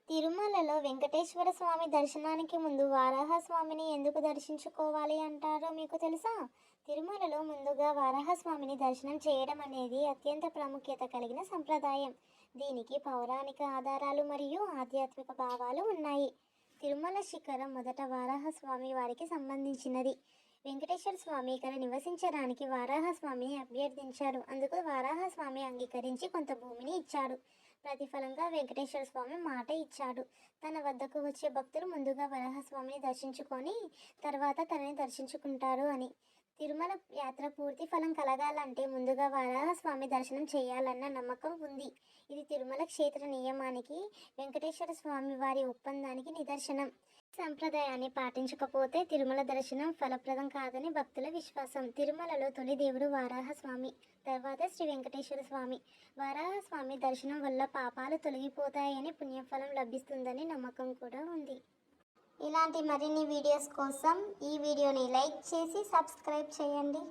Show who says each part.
Speaker 1: తిరుమలలో వెంకటేశ్వర స్వామి దర్శనానికి ముందు వారాహ స్వామిని ఎందుకు దర్శించుకోవాలి అంటారో మీకు తెలుసా? తిరుమలలో ముందుగా వారాహ స్వామిని దర్శనం చేయడం అనేది అత్యంత ప్రాముఖ్యత కలిగిన సంప్రదాయం. దీనికి పౌరాణిక ఆధారాలు మరియు ఆధ్యాత్మిక భావాలు ఉన్నాయి. తిరుమల శిఖరం మొదట వారాహ స్వామి వారికి సంబంధించినది. వెంకటేశ్వర స్వామి ఇక్కడ నివసించడానికి వారాహ స్వామిని అభ్యర్థించారు. అందుకు వారాహ స్వామి అంగీకరించి కొంత భూమిని ఇచ్చాడు. ప్రతిఫలంగా వెంకటేశ్వర స్వామి మాట ఇచ్చాడు. తన వద్దకు వచ్చే భక్తులు ముందుగా వరాహస్వామిని దర్శించుకొని తర్వాత తనని దర్శించుకుంటారు అని. తిరుమల యాత్ర పూర్తి ఫలం కలగాలంటే ముందుగా వరాహస్వామి దర్శనం చేయాలన్న నమ్మకం ఉంది. ఇది తిరుమల క్షేత్ర నియమానికి, వెంకటేశ్వర స్వామి వారి ఒప్పందానికి నిదర్శనం. సంప్రదాయాన్ని పాటించకపోతే తిరుమల దర్శనం ఫలప్రదం కాదని భక్తుల విశ్వాసం. తిరుమలలో తొలి దేవుడు వారాహస్వామి, తర్వాత శ్రీ వెంకటేశ్వర స్వామి. వారాహస్వామి దర్శనం వల్ల పాపాలు తొలగిపోతాయని, పుణ్యఫలం లభిస్తుందని నమ్మకం కూడా ఉంది. ఇలాంటి మరిన్ని వీడియోస్ కోసం ఈ వీడియోని లైక్ చేసి సబ్స్క్రైబ్ చేయండి.